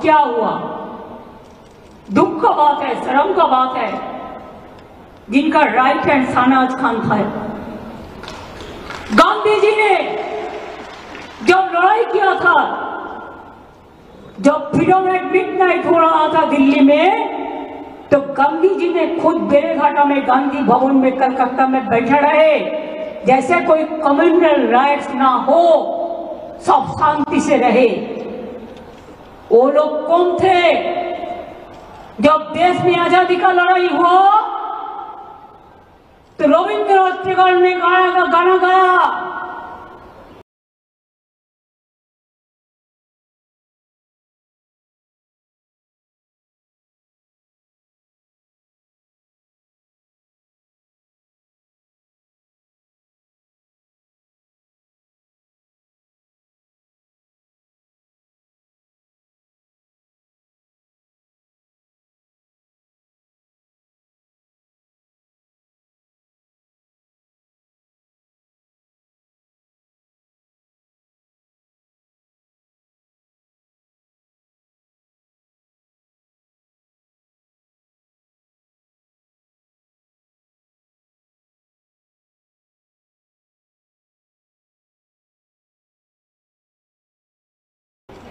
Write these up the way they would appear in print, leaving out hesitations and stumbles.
क्या हुआ? दुख का बात है, शर्म का बात है, जिनका राइट हैंड सानाज खान था। गांधी जी ने जब लड़ाई किया था, जब फ्रीडम एट मिडनाइट हो रहा था दिल्ली में, तो गांधी जी ने खुद बेलेघाटा में गांधी भवन में कलकत्ता में बैठे रहे, जैसे कोई कम्युनल राइट्स ना हो, सब शांति से रहे। वो लोग कौन थे? जब देश में आजादी का लड़ाई हुआ तो रविंद्रनाथ टैगोर ने गाना गाया,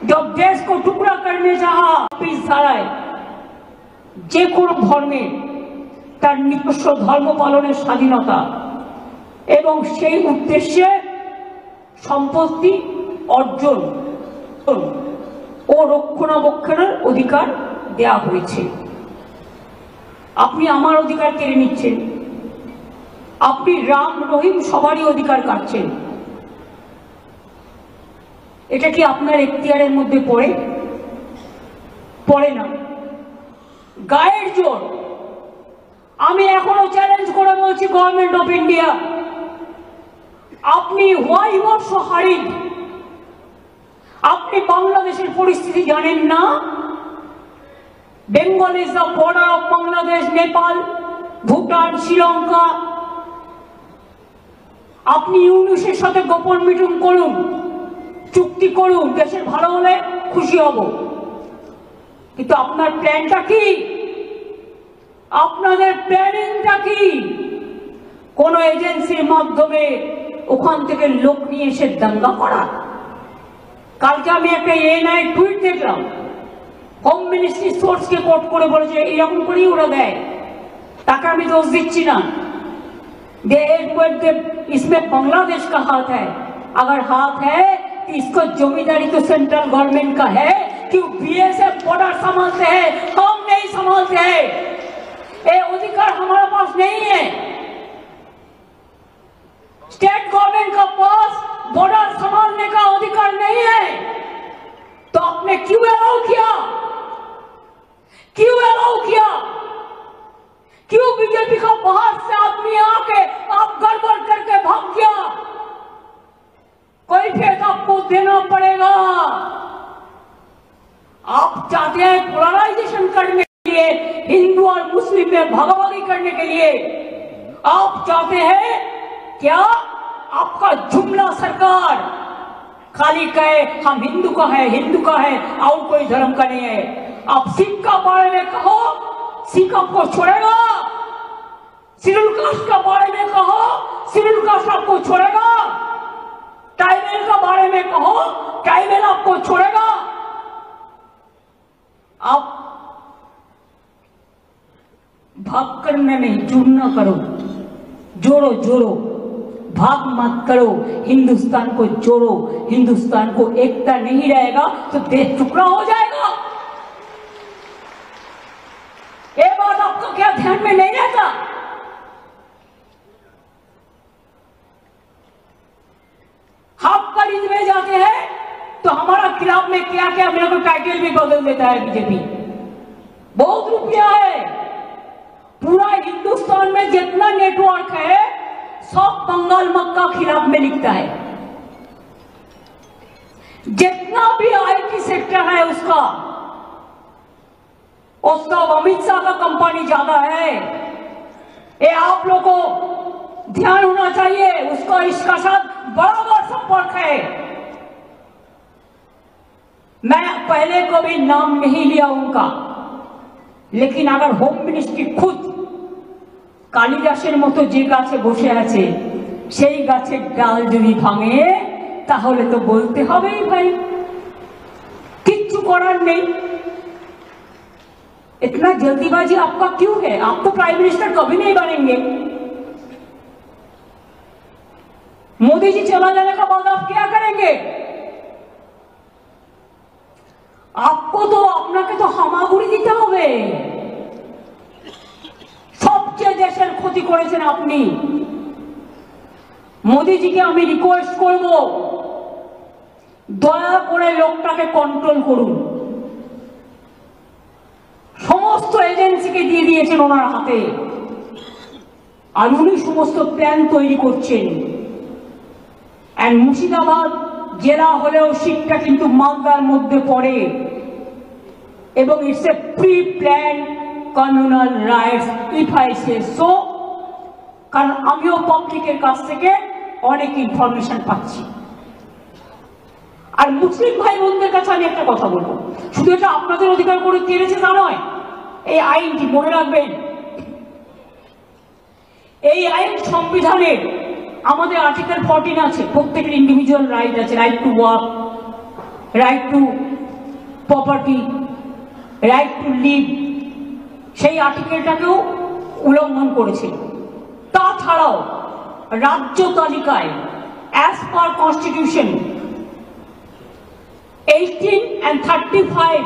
जब देश को टुकड़ा करने चाहा পিস ছাড়াই যে কোনো ধর্মে তার নিজস্ব ধর্ম পালনের স্বাধীনতা এবং সেই উদ্দেশ্যে সম্পত্তি অর্জন ও রক্ষণাবেক্ষণের অধিকার দেয়া হয়েছে। আপনি আমার অধিকার কেড়ে নিচ্ছেন, আপনি রাম রহিম সবারই অধিকার কাটছেন। এটা কি আপনার এখতিয়ারের মধ্যে পড়ে? পড়ে না। গায়ের জোর। আমি এখনো চ্যালেঞ্জ করে বলছি গভর্নমেন্ট অফ ইন্ডিয়া, আপনি হোয়াই ওয়ার সো হারিড? আপনি বাংলাদেশের পরিস্থিতি জানেন না? Bengal is the border of Bangladesh, Nepal, Bhutan, Sri Lanka. আপনি ইউনুসের সাথে গোপন মিটিং করুন, চুক্তি করুন, দেশের ভালো হলে খুশি হব, কিন্তু আপনার প্ল্যানটা কি? আপনাদের প্ল্যানিংটা কি? কোন এজেন্সির মাধ্যমে ওখান থেকে লোক নিয়ে এসে দাঙ্গা করা? কালকে আমি একটা এনআই টুইট দেখলাম, হোম মিনিস্ট্রি সোর্সকে কোট করে বলেছে এরকম করেই ওরা দেয়। তাকে আমি দোষ দিচ্ছি না, इसमें बांग्लादेश का हाथ है। अगर हाथ है तो इसको जिम्मेदारी तो सेंट्रल गवर्नमेंट का है, क्यों बीएसएफ बॉर्डर संभालते हैं, हम नहीं संभालते हैं। ये अधिकार हमारे पास नहीं है। स्टेट गवर्नमेंट का पास बॉर्डर संभालने का अधिकार नहीं है, तो आपने क्यों अलाउ किया? क्यों अलाउ किया? क्यों बीजेपी का बाहर से आदमी आके आप गड़बड़ करके भाग गया? कोई फेस आपको देना पड़ेगा। आप चाहते हैं पोलराइजेशन करने के लिए, हिंदू और मुस्लिम में भागाभागी करने के लिए। आप चाहते हैं क्या आपका जुमला सरकार खाली कहे हम हिंदू का है, हिंदू का है, और कोई धर्म का नहीं है। आप सिख का बारे में कहो, सिख आपको छोड़ेगा? शेड्यूल कास्ट का बारे में कहो, शेड्यूल कास्ट आपको छोड़ेगा? ट्राइबल का बारे में कहो, ट्राइबल आपको छोड़ेगा? आप भाग करने में जुड़ना करो, जोड़ो जोड़ो, भाग मत करो, हिंदुस्तान को जोड़ो। हिंदुस्तान को एकता नहीं रहेगा तो देश टुकड़ा हो जाएगा। ये बात आपको क्या ध्यान में नहीं रहता? हाफ करीब में जाते हैं तो हमारा खिलाफ में क्या क्या मेरे को टाइटल भी बदल देता है बीजेपी। बहुत रुपया है, पूरा हिंदुस्तान में जितना नेटवर्क है सब बंगाल मक्का खिलाफ में लिखता है। जितना भी आईटी सेक्टर है उसका अमित शाह का कंपनी ज्यादा है। ये आप लोगों को ध्यान होना चाहिए, उसका इसका साथ बराबर संपर्क है। मैं पहले कभी नाम नहीं लिया उनका, लेकिन अगर होम मिनिस्ट्री खुद कालिदासेर मतो जे गाছে বসে আছে সেই গাছের ডাল যদি ভাঙে তাহলে তো বলতে হবেই ভাই, किच्छु করার নেই। इतना जल्दीबाजी आपका क्यों है? आप तो प्राइम मिनिस्टर कभी नहीं बनेंगे। मोदी जी चला जाने के बाद आप क्या करेंगे? आपको तो अपना के तो हामागुड़ी দিতে হবে। সবচেয়ে দেশের ক্ষতি করেছেন আপনি। মোদিজিকে আমি রিকোয়েস্ট করব, দয়া করে লোকটাকে কন্ট্রোল করুন। সমস্ত এজেন্সিকে দিয়ে দিয়েছেন ওনার হাতে, আর উনি সমস্ত প্ল্যান তৈরি করছেন। এন্ড মুর্শিদাবাদ জেলা হলেও সিটটা কিন্তু মালদার মধ্যে পড়ে, এবং it's a pre plan communal rights if I say so, কারণ আমিও পাবলিকের কাছ থেকে অনেক ইনফরমেশন পাচ্ছি। আর মুসলিম ভাই বোনদের কাছে আমি একটা কথা বলবো, শুধু এটা আপনাদের অধিকার করে কেড়েছে তা নয়, এই আইনটি মনে রাখবেন, এই আইন সংবিধানের আমাদের আর্টিকেল 14 আছে, প্রত্যেকের ইন্ডিভিজুয়াল রাইট আছে, right to work, right to property, right to live, সেই আর্টিকেলটাকেও উল্লঙ্ঘন করেছে। তাছাড়াও রাজ্য তালিকায় as per constitution 18 and 35,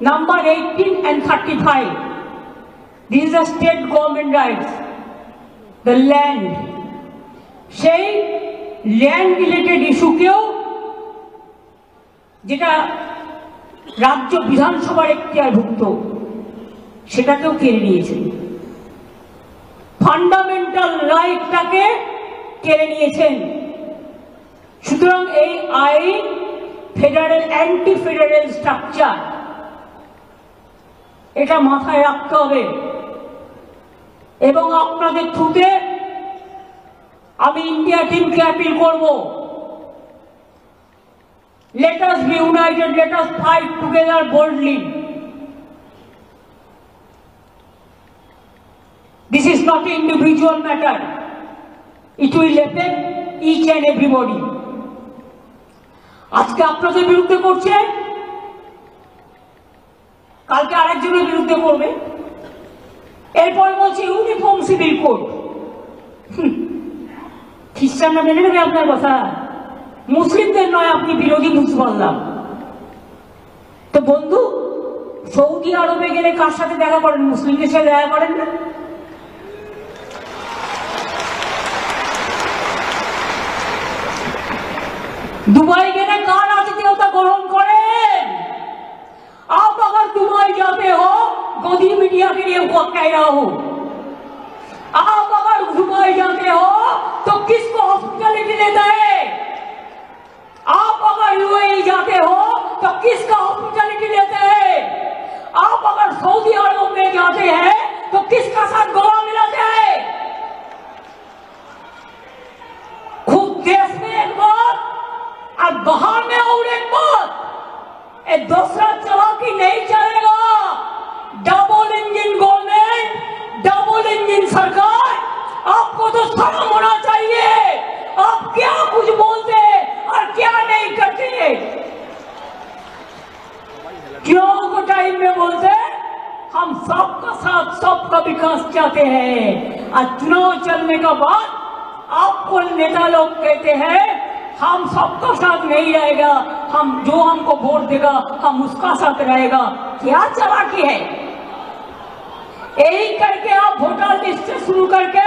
number 18 and 35, these are state government rights, the land, সেই ল্যান্ড রিলেটেড ইস্যুকেও, যেটা রাজ্য বিধানসভার এখতিয়ারভুক্ত, সেটাকেও কেড়ে নিয়েছেন। ফান্ডামেন্টাল রাইটটাকে কেড়ে নিয়েছেন। সুতরাং এই আইন ফেডারেল অ্যান্টি ফেডারেল স্ট্রাকচার, এটা মাথায় রাখতে হবে। এবং আপনাদের থ্রুতে আমি ইন্ডিয়া টিমকে অ্যাপিল করব, let us be united, let us fight together boldly. This is not an individual matter, it will affect each and everybody. আজকে আপনাদের বিরুদ্ধে করছে, কালকে আরেকজনের বিরুদ্ধে করবে, এরপর বলছে ইউনিফর্ম সিভিল কোড। খ্রিস্টানরা মেনে নেবে আপনার কথা? মুসলিমদের নয়, আপনি বিরোধী বুঝতে পারলাম। তো বন্ধু, সৌদি আরবে গেলে কার সাথে দেখা করেন? মুসলিমদের সাথে দেখা করেন না? दुबई गए कार आतिथ्यता ग्रहण करें? आप अगर दुबई जाते हो, गोदी मीडिया के लिए कह रहा हूं, आप अगर दुबई जाते हो तो किसको हॉस्पिटलिटी देता है? आप अगर यूएई जाते हो तो किसका हॉस्पिटलिटी देते हैं? आप अगर सऊदी अरब में जाते हैं तो किसका साथ गला मिलाते हैं? खुद देश में एक बात और बाहर में और एक बात, ये दूसरा चालाकी नहीं चलेगा। Double engine government, double engine सरकार, आपको तो शर्म होना चाहिए। आप क्या कुछ बोलते और क्या नहीं करते। क्यों को टाइम में बोलते हम सबका साथ सबका विकास चाहते हैं, और चुनाव चलने के बाद आपको नेता लोग कहते हैं हम सबका साथ नहीं रहेगा, हम जो हमको वोट देगा हम उसका साथ रहेगा। क्या चालाकी है? यही करके आप वोटर लिस्ट से शुरू करके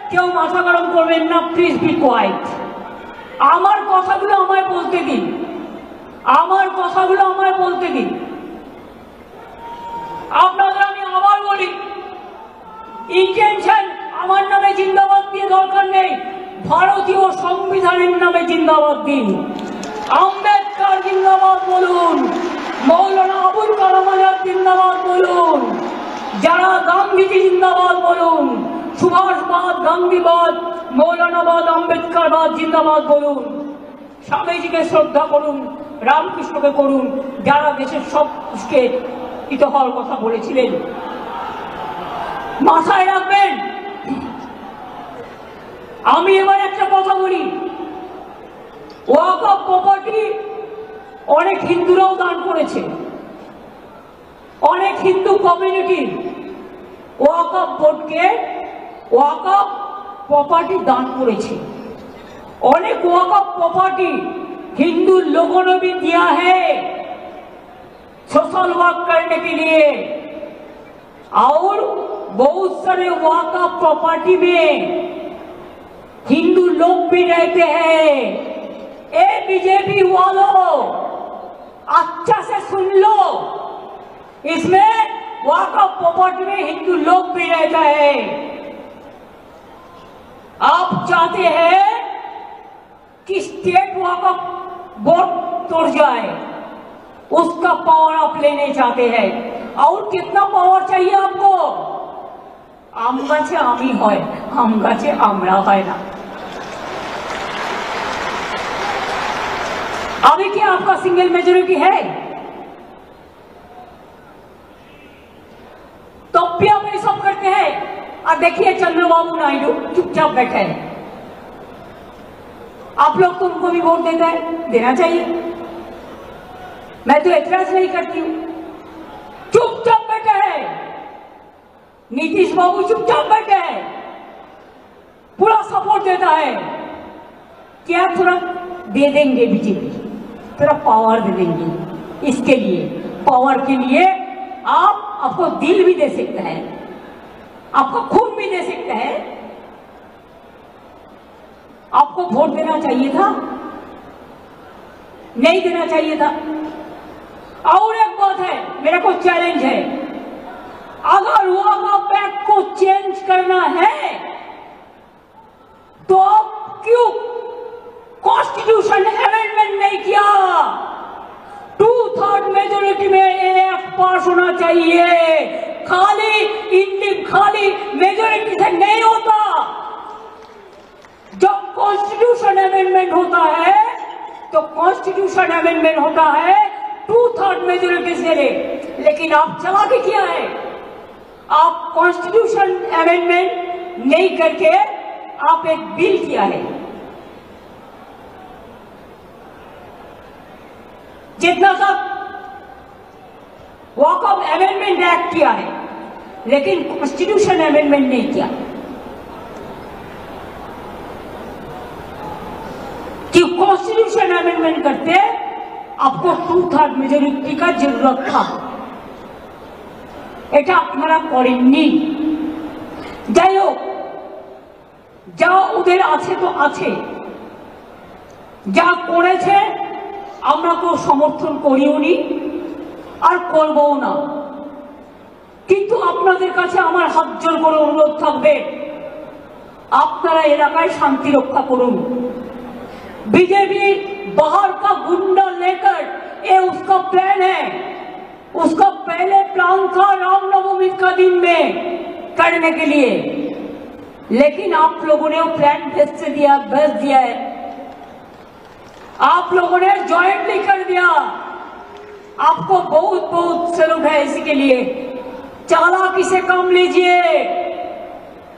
क्यों माथा गरम करবেন না? Please be quiet. আমার কথাগুলো আমায় বলতে দিন, আমার কথাগুলো আমায় বলতে দিন। আপনাদের আমি আবার বলি, ইন্টেনশন আমার নামে জিন্দাবাদ দিয়ে দরকার নেই, ভারতীয় সংবিধানের নামে জিন্দাবাদ দিন। আম্বেদকর জিন্দাবাদ বলুন, মৌলানা আবুল কালাম আজাদ জিন্দাবাদ বলুন, যারা গান্ধীজি জিন্দাবাদ বলুন, সুভাষবাদ, গান্ধীবাদ, মৌলানাবাদ, আম্বেদকরবাদ জিন্দাবাদ বলুন। স্বামীজিকে শ্রদ্ধা করুন, রামকৃষ্ণকে করুন, যারা দেশের সব উস্কে হিত হওয়ার কথা বলেছিলেন। মাথায় রাখবেন। আমি এবার একটা কথা বলি, ওয়াকফ প্রপার্টি অনেক হিন্দুরাও দান করেছে, অনেক হিন্দু কমিউনিটি ওয়াকফ বোর্ডকে ওয়াকফ प्रॉपर्टी दान करेছে। अनेक वक़्फ़ प्रॉपर्टी हिंदू लोगों ने भी दिया है सोशल वर्क करने के लिए, और बहुत सारे वक़्फ़ प्रॉपर्टी में हिंदू लोग भी रहते हैं। ए बीजेपी वालों अच्छा से सुन लो, इसमें वक़्फ़ प्रॉपर्टी में हिंदू लोग भी रहता है। आप चाहते हैं कि स्टेट वक़्फ़ बोर्ड तोड़ जाए, उसका पावर आप लेने चाहते हैं। और कितना पावर चाहिए आपको? आम गाचे आमी होय, आम गाचे आमरा होय ना। अभी क्या आपका सिंगल मेजॉरिटी है? तब भी आप ये सब करते हैं। और देखिए चंद्रबाबू नायडू चुपचाप बैठे हैं। आप लोग तो उनको भी वोट देता है, देना चाहिए, मैं तो एतराज नहीं करती हूं। चुपचाप बैठे हैं। नीतीश बाबू चुपचाप बैठे हैं, पूरा सपोर्ट देता है। क्या थोड़ा दे देंगे बीजेपी, थोड़ा पावर दे देंगे। इसके लिए पावर के लिए आपको दिल भी दे सकता है, आपको खून भी दे सकता है। आपको वोट देना चाहिए था, नहीं देना चाहिए था। और एक बात है, मेरे को चैलेंज है, अगर वक़्फ़ एक्ट को चेंज करना है तो आप क्यों कॉन्स्टिट्यूशन अमेंडमेंट नहीं किया? 2/3 मेजोरिटी में एक्ट पास होना चाहिए। खाली मेजोरिटी से नहीं होता। जब कॉन्स्टिट्यूशन अमेंडमेंट होता है तो कॉन्स्टिट्यूशन अमेंडमेंट होता है 2/3 मेजोरिटी से। लेकिन आप चला के किया है, आप कॉन्स्टिट्यूशन अमेंडमेंट नहीं करके आप एक बिल किया है। जितना तक वक़्फ़ अमेंडमेंट एक्ट किया है, लेकिन कॉन्स्टिट्यूशन अमेंडमेंट नहीं किया। कि कॉन्स्टिट्यूशन अमेंडमेंट करते आपको 2/3 मेजोरिटी का जरूरत था, এটা আপনারা করেননি। যাই হোক, যা ওদের আছে তো আছে, যা করেছে আমরা কেউ সমর্থন করিও নি আর করবও না। কিন্তু আপনাদের কাছে আমার হাত জোর করে অনুরোধ থাকবে, আপনারা এলাকায় শান্তি রক্ষা করুন। बीजेपी बाहर का गुंडा लेकर ये उसका प्लान है, उसका पहले प्लान था रामनवमी का दिन में करने के लिए, लेकिन आप लोगों ने वो प्लान भेज दिया है। आप लोगों ने जॉइंटली कर दिया। आपको बहुत बहुत सैल्यूट है इसी के लिए। चालाकी से काम लीजिए।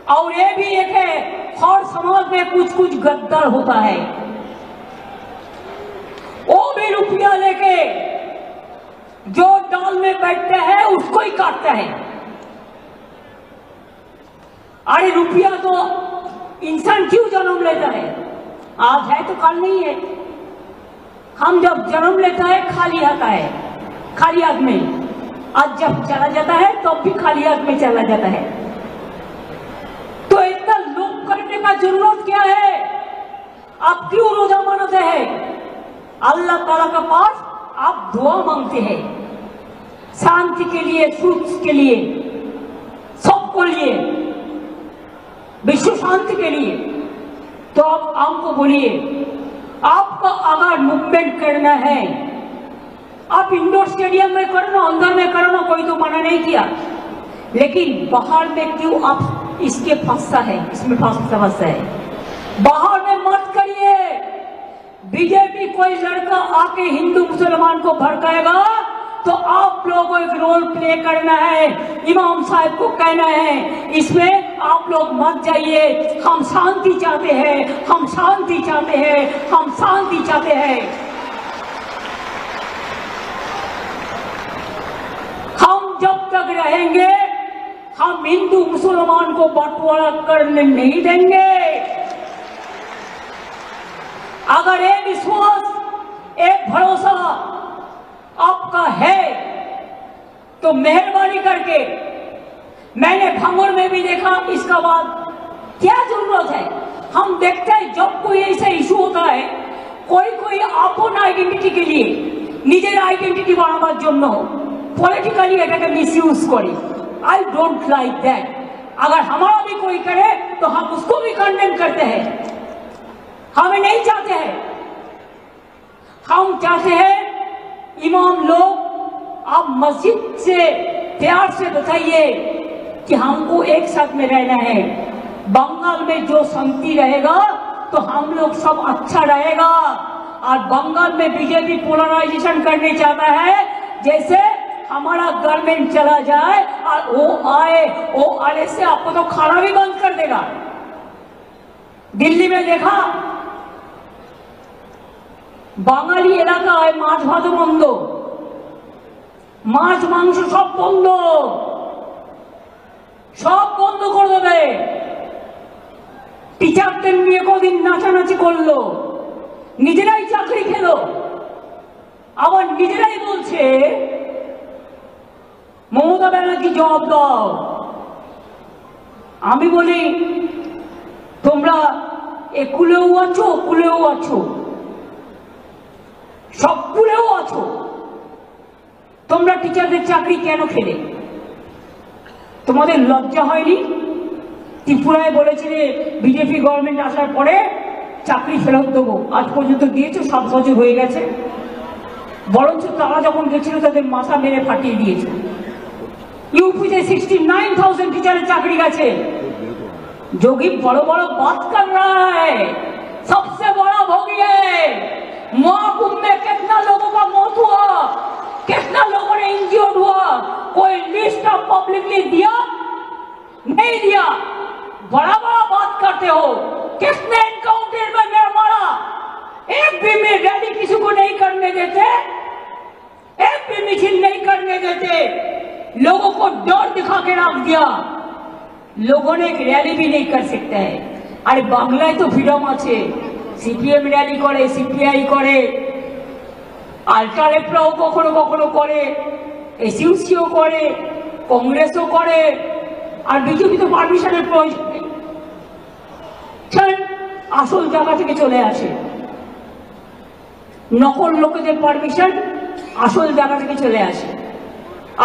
और ये भी एक है, हर समाज में कुछ कुछ गद्दार होता है, वो भी रुपया लेके जो डाल में बैठते हैं उसको ही काटता है। अरे रुपया तो इंसान क्यों जन्म लेता है? आज है तो कल नहीं है। हम जब जन्म लेता है खाली आता है, खाली हाथ में। आज जब चला जाता है तब भी खाली हाथ में चला जाता है। तो इतना लोभ करने का जरूरत क्या है? आप क्यों रोजा मनाते हैं? अल्लाह ताला के पास आप दुआ मांगते हैं, शांति के लिए, सुख के लिए, सबको लिए, विश्व शांति के लिए। तो आप हमको बोलिए, आपको अगर मूवमेंट करना है आप इंडोर स्टेडियम में करना, अंदर में करना, कोई तो मना नहीं किया। लेकिन बाहर में क्यों आप इसके फंसा है, इसमें फंसा है। बाहर में मत करिए। बीजेपी कोई लड़का आके हिंदू मुसलमान को भड़काएगा तो आप लोगों को एक रोल प्ले करना है, इमाम साहब को कहना है इसमें आप लोग मत जाइए, हम शांति चाहते हैं, हम शांति चाहते हैं, हम शांति चाहते हैं। हम जब तक रहेंगे हम हिंदू मुसलमान को बंटवारा करने नहीं देंगे। अगर एक विश्वास, एक भरोसा आपका है तो मेहरबानी करके, मैंने भांगुर में भी देखा, इसका बाद क्या जरूरत है। हम देखते हैं जब कोई ऐसा इशू होता है, कोई अपन आइडेंटिटी के लिए निजेर आइडेंटिटी बाड़ाबार जन्य पॉलिटिकली एटाके मिसयूज करे। I don't like that. अगर हमारा भी कोई करे तो हम उसको भी कंडेम करते हैं, हमें नहीं चाहते हैं। हम चाहते हैं इमाम लोग, आप मस्जिद से प्यार से बताइए कि हमको एक साथ में रहना है। बंगाल में जो शांति रहेगा तो हम लोग सब अच्छा रहेगा। और बंगाल में बीजेपी पोलराइजेशन करने चाहता है, जैसे हमारा गवर्नमेंट चला जाए और वो आने से आपको तो खाना भी बंद कर देगा। दिल्ली में देखा, বাঙালি এলাকায় মাছ ভাত বন্ধ, মাছ মাংস সব বন্ধ, সব বন্ধ করে দেবে। টিচারদের নিয়ে কদিন নাচানাচি করলো, নিজেরাই চাকরি খেলো, আবার নিজেরাই বলছে মমতা ব্যানার্জি জবাব দাও। আমি বলি তোমরা একুলেও আছো, কুলেও আছো, সব কুলেও আছো, তোমরা টিচারদের চাকরি কেন খেলে? তোমাদের লজ্জা হয়নি? ত্রিপুরায় বলেছিলে বিজেপি গভর্নমেন্ট আসার পরে চাকরি ফেরত দেবো, আজ পর্যন্ত দিয়েছো, 7 বছর হয়ে গেছে। বরঞ্চ তারা যখন গেছিল তাদের মাথা মেরে ফাটিয়ে দিয়েছে। यूपी से 69,000 टीचर चाकरी गए। जोगी बड़ो बड़ो बात कर रहा है, सबसे बड़ा भोगी है। महाकुंभ में कितना लोगों का मौत हुआ, कितना लोगों ने इंजर्ड हुआ, कोई लिस्ट ऑफ पब्लिकली दिया? नहीं दिया। बड़ा बड़ा बात करते हो, किसने एनकाउंटर में मेरा मारा? एक भी में रैली किसी को नहीं करने देते, एक भी मिছিল नहीं करने देते, लोगों को डर दिखा के रख दिया। लोगों ने एक रैली भी नहीं कर सकते है। अरे बांग्लाय तो फ्रीडम আছে, সিপিএম র‍্যালি করে, সিপিআই করে, আল্ট্রালেফরাও কখনো কখনো করে, এসইউসিও করে, কংগ্রেসও করে, আর বিজেপি তো পারমিশনের প্রয়োজন নেই। আসল জায়গা থেকে চলে আসে, নকল লোকেদের পারমিশন আসল জায়গা থেকে চলে আসে।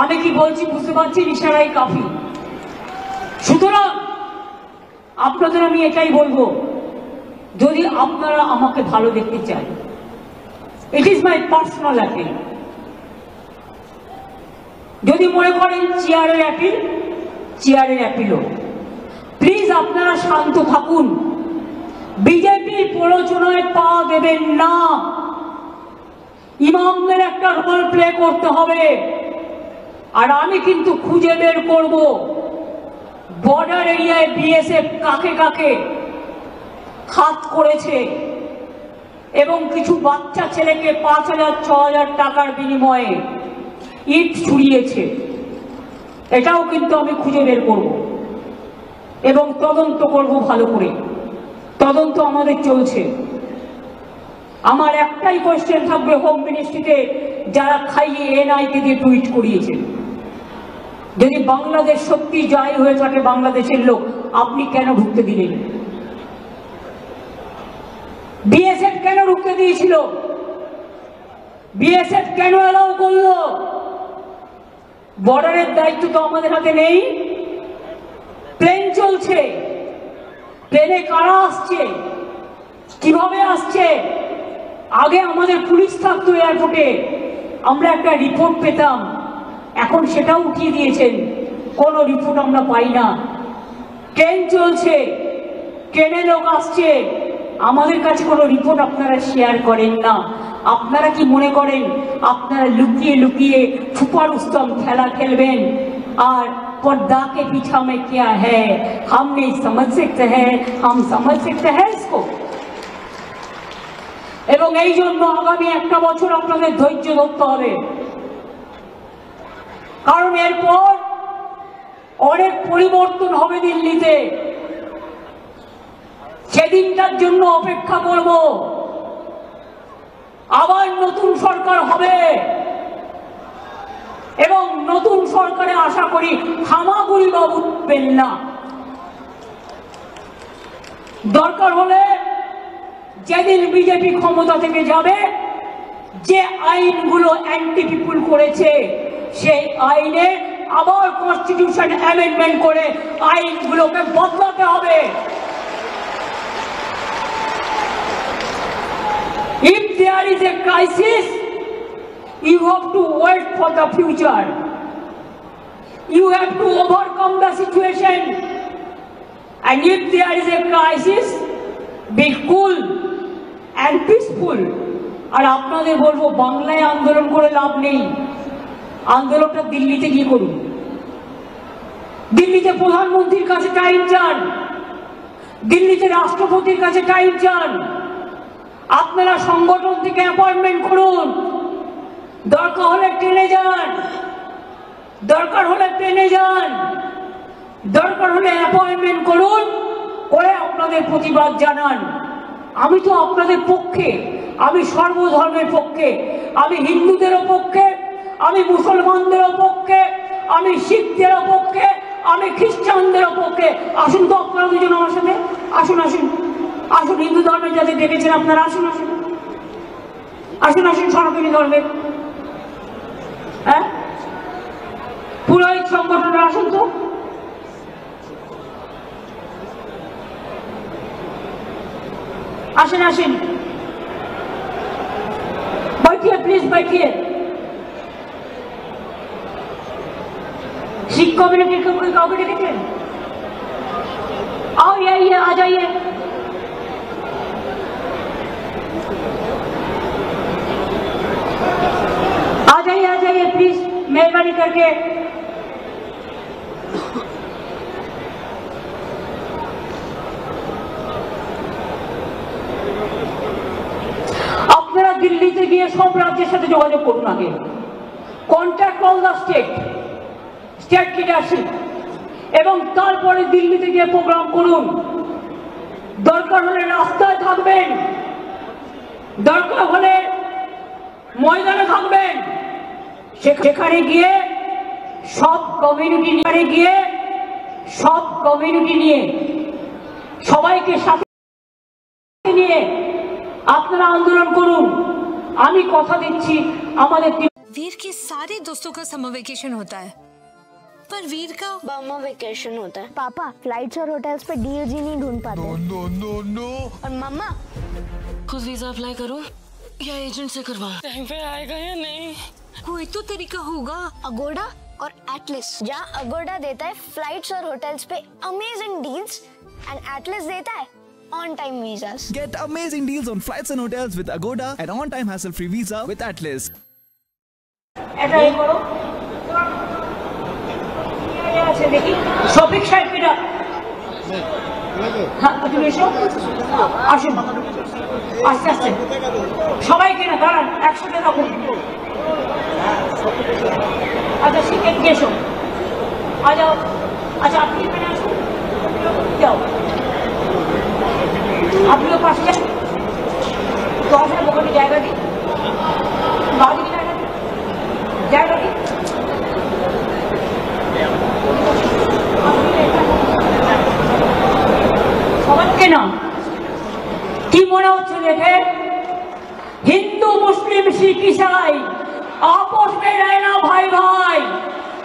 আমি কি বলছি বুঝতে পারছি, ইশারাই কাফি। সুতরাং আপনাদের আমি এটাই বলবো, যদি আপনারা আমাকে ভালো দেখতে চান, it is my personal appeal. যদি মনে করেন চেয়ারের অ্যাপিল, চেয়ারের অ্যাপিলও, প্লিজ আপনারা শান্ত থাকুন, বিজেপির প্ররোচনায় পা দেবেন না। ইমামদের একটা রোল প্লে করতে হবে। আর আমি কিন্তু খুঁজে বের করব বর্ডার এরিয়ায় বিএসএফ কাকে কাকে হাত করেছে এবং কিছু বাচ্চা ছেলেকে 5,000-6,000 টাকার বিনিময়ে ইট ছুড়িয়েছে। এটাও কিন্তু আমি খুঁজে বের করব এবং তদন্ত করব ভালো করে। তদন্ত আমাদের চলছে। আমার একটাই কোয়েশ্চেন থাকবে হোম মিনিস্ট্রিতে, যারা খাইয়ে এনআইকে দিয়ে টুইট করিয়েছে, যদি বাংলাদেশ সত্যি জয় হয়ে থাকে বাংলাদেশের লোক, আপনি কেন ঢুকতে দিলেন? বিএসএফ কেন ঢুকতে দিয়েছিল? বিএসএফ কেন এলাও করলো? বর্ডারের দায়িত্ব তো আমাদের হাতে নেই। প্লেন চলছে, প্লেনে কারা আসছে, কিভাবে আসছে? আগে আমাদের পুলিশ থাকতো এয়ারপোর্টে, আমরা একটা রিপোর্ট পেতাম, এখন সেটাও উঠিয়ে দিয়েছেন, কোনো রিপোর্ট আমরা পাই না। ট্রেন চলছে, ট্রেনে লোক আসছে, আমাদের কাছে কোনো রিপোর্ট আপনারা শেয়ার করেন না। আপনারা কি মনে করেন আপনারা লুকিয়ে লুকিয়ে छुपा रुस्तम খেলা খেলবেন? আর पर्दा के पीछे में क्या है हम नहीं समझ सकते हैं, हम समझ सकते हैं इसको। এবং এই জন্য আগামী একটা বছর আপনাদের ধৈর্য ধরতে হবে, কারণ এরপর অনেক পরিবর্তন হবে দিল্লিতে। সেদিনটার জন্য অপেক্ষা করব। আবার নতুন সরকার হবে এবং নতুন সরকারে আশা করি হামাগুড়ি বা উঠবেন না। দরকার হলে যেদিন বিজেপি ক্ষমতা থেকে যাবে, যে আইনগুলো অ্যান্টি পিপুল করেছে সেই আইনে আবার কনস্টিটিউশন অ্যামেন্ডমেন্ট করে আইনগুলোকে বদলাতে হবে। If there is a crisis, you have to wait for the future. You have to overcome the situation. And if there is a crisis, be cool and peaceful. আর আপনাদের বলবো, বাংলায় আন্দোলন করে লাভ নেই, আন্দোলনটা দিল্লিতে গিয়ে করুন। দিল্লিতে প্রধানমন্ত্রীর কাছে টাইম চান, দিল্লিতে রাষ্ট্রপতির কাছে টাইম চান। আপনারা সংগঠন থেকে অ্যাপয়েন্টমেন্ট করুন, দরকার হলে ট্রেনে যান, দরকার হলে ট্রেনে যান, দরকার হলে অ্যাপয়েন্টমেন্ট করুন, করে আপনাদের প্রতিবাদ জানান। আমি তো আপনাদের পক্ষে, আমি সর্বধর্মের পক্ষে, আমি হিন্দুদেরও পক্ষে, আমি মুসলমানদেরও পক্ষে, আমি শিখদেরও পক্ষে, আমি খ্রিস্টানদেরও পক্ষে। আসুন তো আপনারা দুজন আমার সাথে, আসুন আসুন আসুন, হিন্দু ধর্মের যাদের দেখেছেন আপনারা আসুন আসুন আসুন আসুন, সনাতনী ধর্মের, হ্যাঁ, পুরোহিত সংগঠনে আসুন তো। আসেন আসেন, बैठिए प्लीज बैठिए। सिख कम्युनिटी का कोई काउके देखें? आओ यही है, आ जाइए। आ जाइए प्लीज, मेहरबानी करके। আপনারা দিল্লিতে গিয়ে সব রাজ্যের সাথে যোগাযোগ করুন, আগে contact all the state leadership, এবং তারপরে দিল্লিতে গিয়ে প্রোগ্রাম করুন। দরকার হলে রাস্তায় থাকবেন, দরকার হলে ময়দানে থাকবেন, সেখানে গিয়ে সব কমিউনিটি নিয়ে সবাইকে সাথে নিয়ে আপনারা আন্দোलन করুন। আমি কথা দিচ্ছি আমাদের वीर के सारे दोस्तों का समर वेकेशन होता है, पर वीर का बर्मा वेकेशन होता है। पापा फ्लाइट्स और होटल्स पे डीओजी नहीं ढूंढ पाते। नो। और मम्मा खुद वीजा अप्लाई करो या एजेंट से करवाओ? टाइम पे आएगा या नहीं? कोई तो तरीका होगा। अगोडा और एटलिस, जहाँ अगोडा देता है फ्लाइट्स और होटल्स पे अमेजिंग डील्स एंड एटलिस देता है on time visas. Get amazing deals on flights and hotels with Agoda and on-time hassle-free visa with Atlas. এটা এই করো, এই আছে দেখি শফিক সাহেব কিনা, হ্যাঁ তুমি এসো, আসুন আস্তে আস্তে সবাই কিনা দাঁড়ান, একসাথে রাখুন। আচ্ছা শিখে এসো, আ যাও। আচ্ছা আপনি এখানে আসুন, যাও আপনিও পাশে যান, তো আসলে ওখানে জায়গা দিই, বাদিকে জায়গা দিই। সবাইকে না, কি মনে হচ্ছে দেখে? হিন্দু মুসলিম শিখ ইসাই আপস में रहना भाई भाई।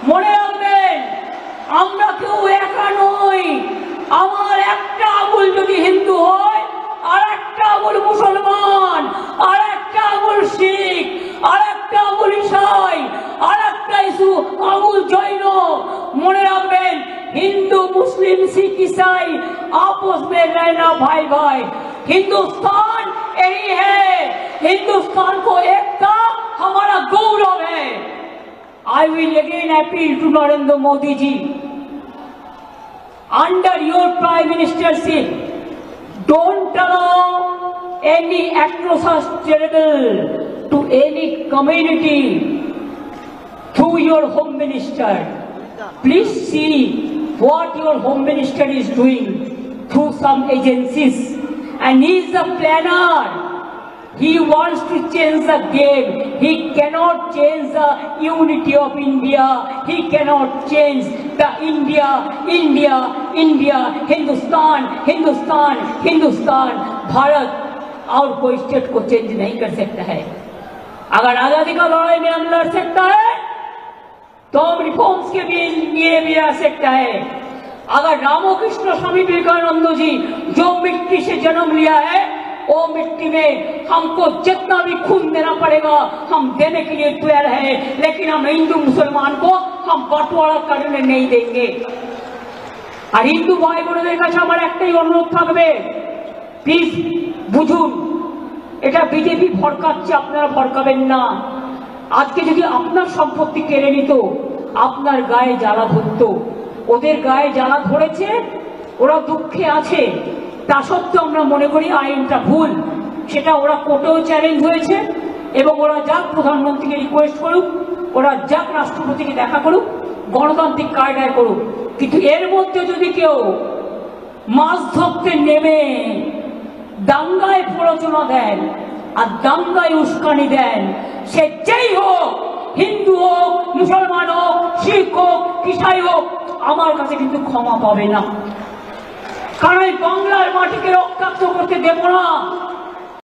মনে রাখবেন আমরা কেউ একা নই। আমার একটা আঙুল যদি হিন্দু হয়, আর একটা আঙুল মুসলমান, আর একটা আঙুল শিখ, আর একটা আঙুল ইসাই, আর একটা আঙুল জৈন। মনে রাখবেন হিন্দু মুসলিম শিখ ইসাই আপস में रहना भाई भाई। हिंदुस्तान यही है, हिंदुस्तान को एकता हमारा गौरव है। I will again appeal to Narendra Modi ji, under your prime ministership, don't allow any atrocious terrible to any community through your home minister. Please see what your home minister is doing through some agencies, and he is a planner. He wants to change the game. He cannot change the unity of India. He cannot change the India, Hindustan, Bharat और कोई state को change नहीं कर सकता है। अगर आजादी का लड़ाई में हम लड़ सकता है तो हम रिफॉर्म्स के लिए भी लड़ सकता है। अगर रामकृष्ण स्वामी विवेकानंद जी जो मिट्टी से जन्म लिया है वो मिट्टी में हमको जितना भी खून देना पड़ेगा हम देने के लिए तैयार है, लेकिन हम हिंदू मुसलमान को हम बंटवारा करने नहीं देंगे। और हिंदू भाई বোনদের কাছে আমার একটাই অনুরোধ থাকবে, প্লিজ বুঝুন, এটা বিজেপি ভড়কাচ্ছে, আপনারা ভড়কাবেন না। আজকে যদি আপনার সম্পত্তি কেড়ে নিত আপনার গায়ে জ্বালা ধরতো, ওদের গায়ে জ্বালা ধরেছে, ওরা দুঃখে আছে, তা সত্ত্বেও আমরা মনে করি আইনটা ভুল। সেটা ওরা কোর্টেও চ্যালেঞ্জ হয়েছে এবং ওরা যাক প্রধানমন্ত্রীকে রিকোয়েস্ট করুক, ওরা যাক রাষ্ট্রপতিকে দেখা করুক, গণতান্ত্রিক কায়দায় করুক। কিন্তু এর মধ্যে যদি কেউ মাছ ধরতে নেমে দাঙ্গায় প্ররোচনা দেন আর দাঙ্গায় উস্কানি দেন, সে যেই হোক, হিন্দু হোক, মুসলমান হোক, শিখ হোক, খ্রিস্টান হোক, আমার কাছে কিন্তু ক্ষমা পাবে না। কারণ এই বাংলার মাটিকে রক্তাক্ত করতে দেব না।